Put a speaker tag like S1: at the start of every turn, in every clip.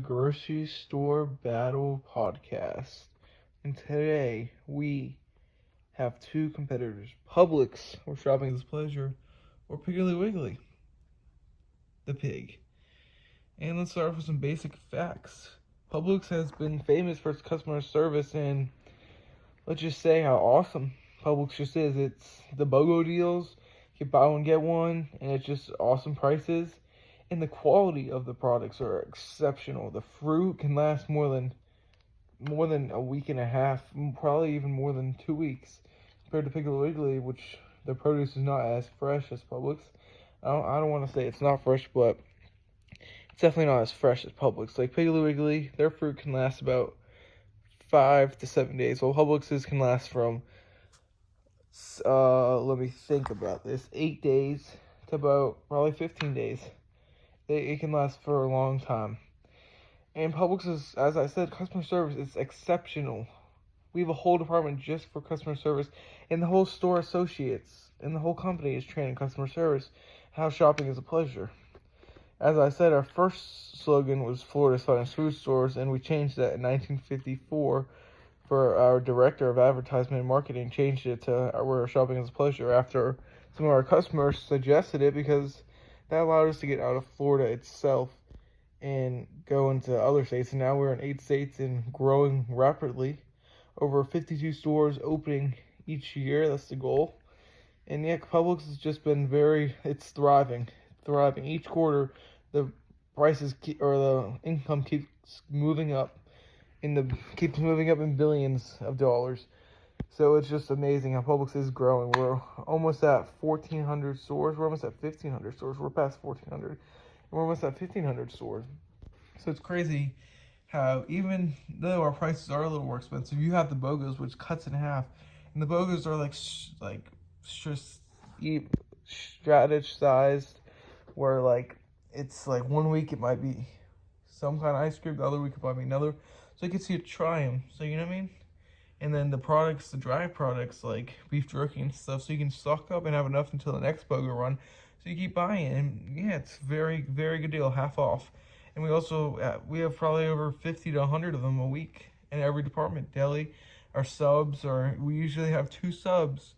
S1: Grocery Store Battle Podcast. And today we have two competitors, Publix, where shopping is pleasure, or Piggly Wiggly, the pig. And let's start off with some basic facts. Publix has been famous for its customer service, and let's just say how awesome Publix just is. It's the BOGO deals, you buy one, get one, and it's just awesome prices. And the quality of the products are exceptional. The fruit can last more than a week and a half, probably even more than 2 weeks, compared to Piggly Wiggly, which the produce is not as fresh as Publix. I don't want to say it's not fresh, but it's definitely not as fresh as Publix. Like Piggly Wiggly, their fruit can last about 5 to 7 days, while Publix's can last from let me think about this, 8 days to about probably 15 days. It can last for a long time. And Publix is, as I said, customer service is exceptional. We have a whole department just for customer service, and the whole store associates and the whole company is trained in customer service, how shopping is a pleasure. As I said, our first slogan was Florida's Finest Food Stores, and we changed that in 1954 for our director of advertisement and marketing, changed it to where shopping is a pleasure after some of our customers suggested it, because that allowed us to get out of Florida itself and go into other states. And now we're in 8 states and growing rapidly. Over 52 stores opening each year. That's the goal. And yeah, Publix has just been it's thriving. Each quarter, the prices or the income keeps moving up. Keeps moving up in billions of dollars. So it's just amazing how Publix is growing. We're almost at 1,400 stores. We're almost at 1,500 stores. We're past 1,400. And we're almost at 1,500 stores. So it's crazy how even though our prices are a little more expensive, you have the BOGOs, which cuts in half. And the BOGOs are just strategized, where it's like 1 week it might be some kind of ice cream, the other week it might be another. So you can see it try them. So you know what I mean? And then the dry products like beef jerky and stuff, so you can stock up and have enough until the next BOGO run. So you keep buying it, and yeah, it's very, very good deal, half off. And we have probably over 50 to 100 of them a week in every department. Deli, we usually have 2 subs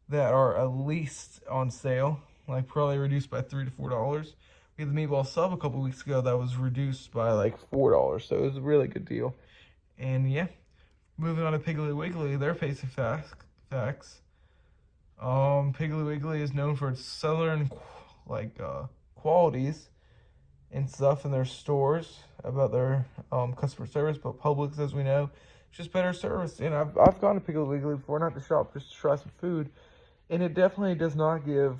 S1: that are at least on sale, like probably reduced by $3 to $4. We had the meatball sub a couple weeks ago that was reduced by like $4, so it was a really good deal. And yeah. Moving on to Piggly Wiggly, their basic facts. Piggly Wiggly is known for its southern qualities and stuff in their stores about their customer service, but Publix, as we know, it's just better service. And I've gone to Piggly Wiggly before, not to shop, just to try some food, and it definitely does not give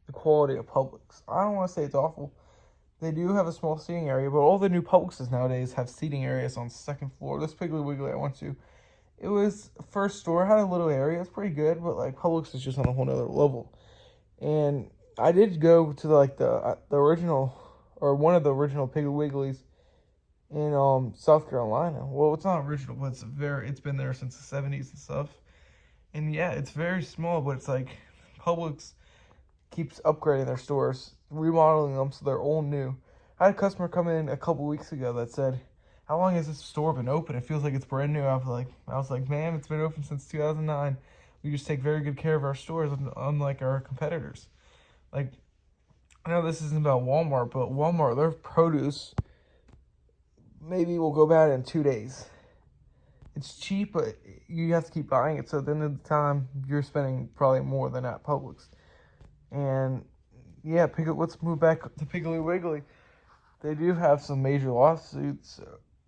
S1: the quality of Publix. I don't want to say it's awful. They do have a small seating area, but all the new Publixes nowadays have seating areas on the second floor. This Piggly Wiggly I went to, it was first store, had a little area. It's pretty good, but like Publix is just on a whole nother level. And I did go to the original, or one of the original Piggly Wigglies in South Carolina. Well, it's not original, but it's been there since the 70s and stuff. And yeah, it's very small, but it's like Publix keeps upgrading their stores, remodeling them so they're all new. I had a customer come in a couple weeks ago that said, "How long has this store been open? It feels like it's brand new." I was like, "Ma'am, it's been open since 2009. We just take very good care of our stores, unlike our competitors." Like, I know this isn't about Walmart, but Walmart, their produce maybe will go bad in 2 days. It's cheap, but you have to keep buying it. So at the end of the time, you're spending probably more than at Publix. And yeah, let's move back to Piggly Wiggly. They do have some major lawsuits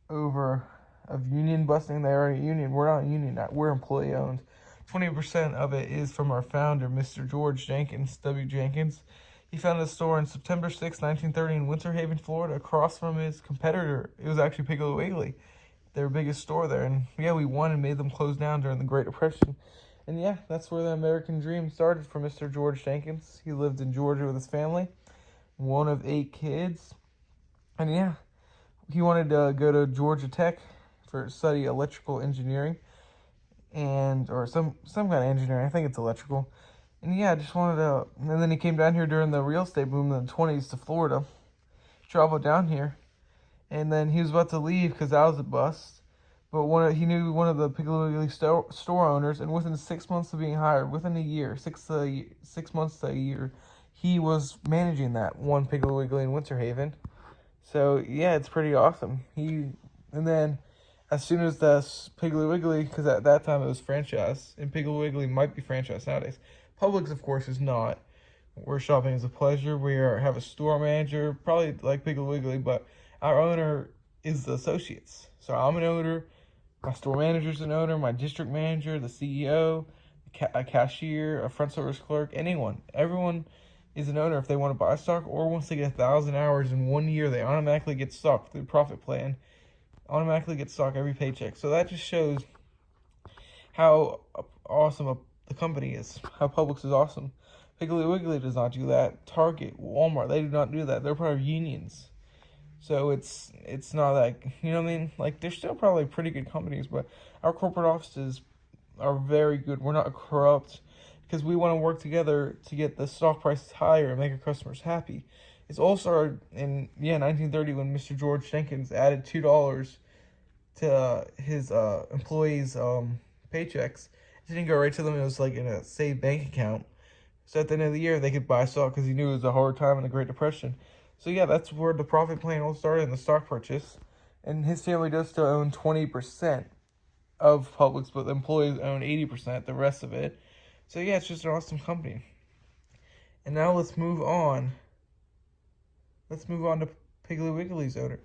S1: over of union busting. They are a union. We're not a union. We're employee owned. 20% of it is from our founder, Mr. George Jenkins, W. Jenkins. He founded a store on September 6, 1930 in Winter Haven, Florida, across from his competitor. It was actually Piggly Wiggly, their biggest store there. And yeah, we won and made them close down during the Great Depression. And yeah, that's where the American dream started for Mr. George Jenkins. He lived in Georgia with his family, one of 8 kids. And yeah, he wanted to go to Georgia Tech for study electrical engineering or some kind of engineering. I think it's electrical. And yeah, I just wanted to, and then he came down here during the real estate boom in the 20s to Florida. Traveled down here And then he was about to leave because that was a bust. But he knew one of the Piggly Wiggly store owners, and within 6 months of being hired, within a year, 6 months to a year, he was managing that one Piggly Wiggly in Winter Haven. So yeah, it's pretty awesome. And then as soon as the Piggly Wiggly, because at that time it was franchise, and Piggly Wiggly might be franchise nowadays. Publix, of course, is not. We're shopping as a pleasure. Have a store manager, probably like Piggly Wiggly, but our owner is the associates. So I'm an owner, my store manager's an owner, my district manager, the CEO, a cashier, a front service clerk, everyone is an owner if they want to buy stock, or once they get 1,000 hours in 1 year, they automatically get stock through the profit plan. Automatically get stock every paycheck. So that just shows how awesome the company is. How Publix is awesome. Piggly Wiggly does not do that. Target, Walmart, they do not do that. They're part of unions. So it's not like, you know what I mean? Like, they're still probably pretty good companies, but our corporate offices are very good. We're not corrupt because we want to work together to get the stock prices higher and make our customers happy. It's all started in 1930 when Mr. George Jenkins added $2 to his employees' paychecks. It didn't go right to them. It was like in a saved bank account. So at the end of the year, they could buy stock because he knew it was a hard time in the Great Depression. So yeah, that's where the profit plan all started, in the stock purchase. And his family does still own 20% of Publix, but the employees own 80%, the rest of it. So yeah, it's just an awesome company. And now let's move on. Let's move on to Piggly Wiggly's owner.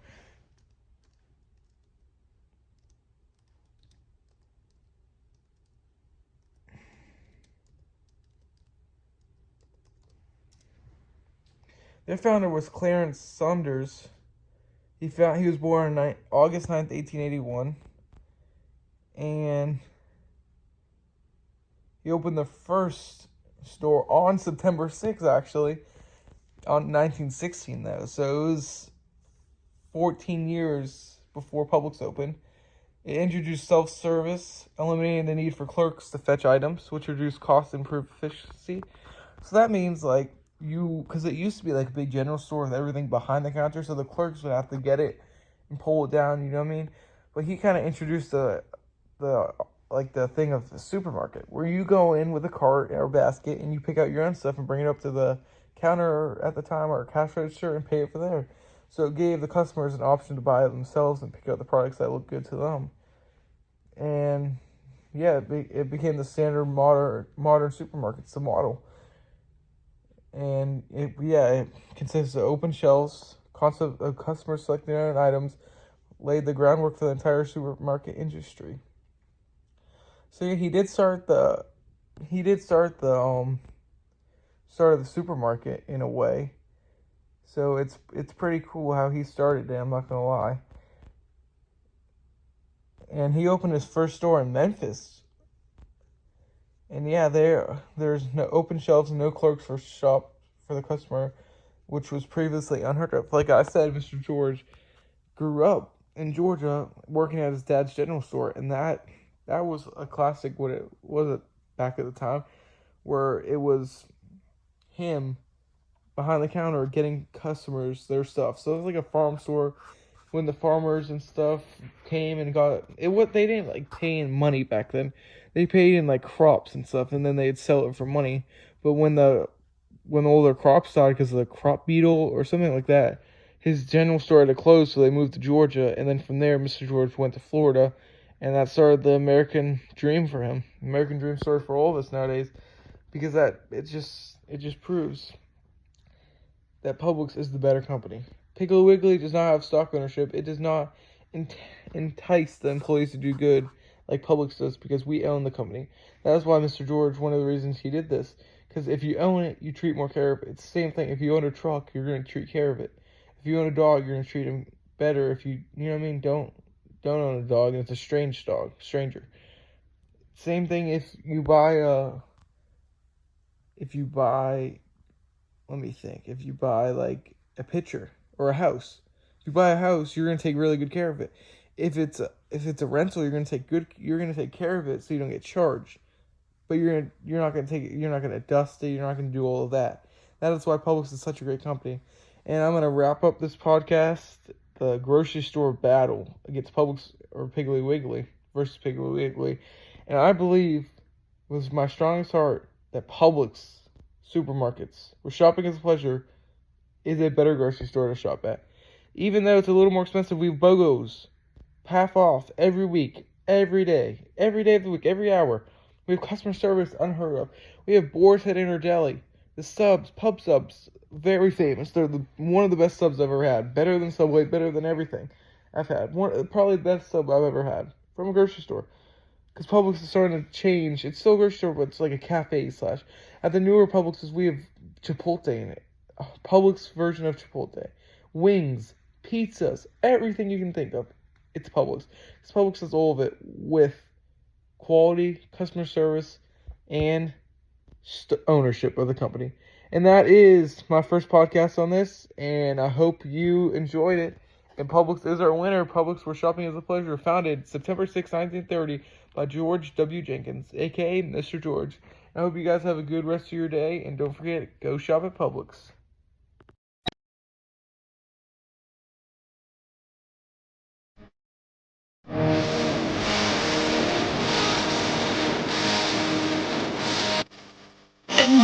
S1: Their founder was Clarence Saunders. He was born on August 9th, 1881. And he opened the first store on September 6th, actually, on 1916, though. So it was 14 years before Publix opened. It introduced self-service, eliminating the need for clerks to fetch items, which reduced cost and improved efficiency. So that means, like, because it used to be like a big general store with everything behind the counter, so the clerks would have to get it and pull it down, you know what I mean? But he kind of introduced the thing of the supermarket, where you go in with a cart or basket and you pick out your own stuff and bring it up to the counter at the time or cash register and pay it for there. So it gave the customers an option to buy it themselves and pick out the products that look good to them. And yeah, it became the standard modern supermarket. It's the model. And it consists of open shelves, concept of customers selecting their own items, laid the groundwork for the entire supermarket industry. So yeah, he did start the start of the supermarket in a way. So it's pretty cool how he started it, I'm not gonna lie. And he opened his first store in Memphis. And yeah, there's no open shelves and no clerks for shop for the customer, which was previously unheard of. Like I said, Mr. George grew up in Georgia working at his dad's general store, and that was a classic. What it was back at the time, where it was him behind the counter getting customers their stuff. So it was like a farm store. When the farmers and stuff came and got it, they didn't like pay in money back then. They paid in like crops and stuff, and then they'd sell it for money. But when all their crops died because of the crop beetle or something like that, his general store had to close, so they moved to Georgia, and then from there, Mr. George went to Florida, and that started the American dream for him. American dream story for all of us nowadays, because it just proves that Publix is the better company. Piggly Wiggly does not have stock ownership. It does not entice the employees to do good like Publix does, because we own the company. That's why Mr. George, one of the reasons he did this, because if you own it, you treat more care of it. It's the same thing. If you own a truck, you're going to treat care of it. If you own a dog, you're going to treat him better. If you know what I mean, don't own a dog, and it's a stranger. Same thing if you buy, like a pitcher or a house. If you buy a house, you're going to take really good care of it. If it's a rental, you're going to take care of it so you don't get charged. But you're not going to dust it, you're not going to do all of that. That is why Publix is such a great company. And I'm going to wrap up this podcast the grocery store battle against Publix or Piggly Wiggly versus Piggly Wiggly. And I believe with my strongest heart that Publix supermarkets, where shopping is a pleasure, is a better grocery store to shop at. Even though it's a little more expensive, we have BOGOs, half off every week, every day of the week, every hour. We have customer service unheard of. We have Boar's Head Inner Deli. The subs, pub subs, very famous. They're one of the best subs I've ever had. Better than Subway, better than everything I've had. Probably the best sub I've ever had from a grocery store. Because Publix is starting to change. It's still a grocery store, but it's like a cafe slash. At the newer Publixes, we have Chipotle in it. A Publix version of Chipotle. Wings, pizzas, everything you can think of. It's Publix. Because Publix does all of it with quality, customer service, and ownership of the company. And that is my first podcast on this, and I hope you enjoyed it. And Publix is our winner. Publix, where shopping is a pleasure, founded September 6, 1930 by George W. Jenkins, a.k.a. Mr. George. I hope you guys have a good rest of your day, and don't forget, go shop at Publix.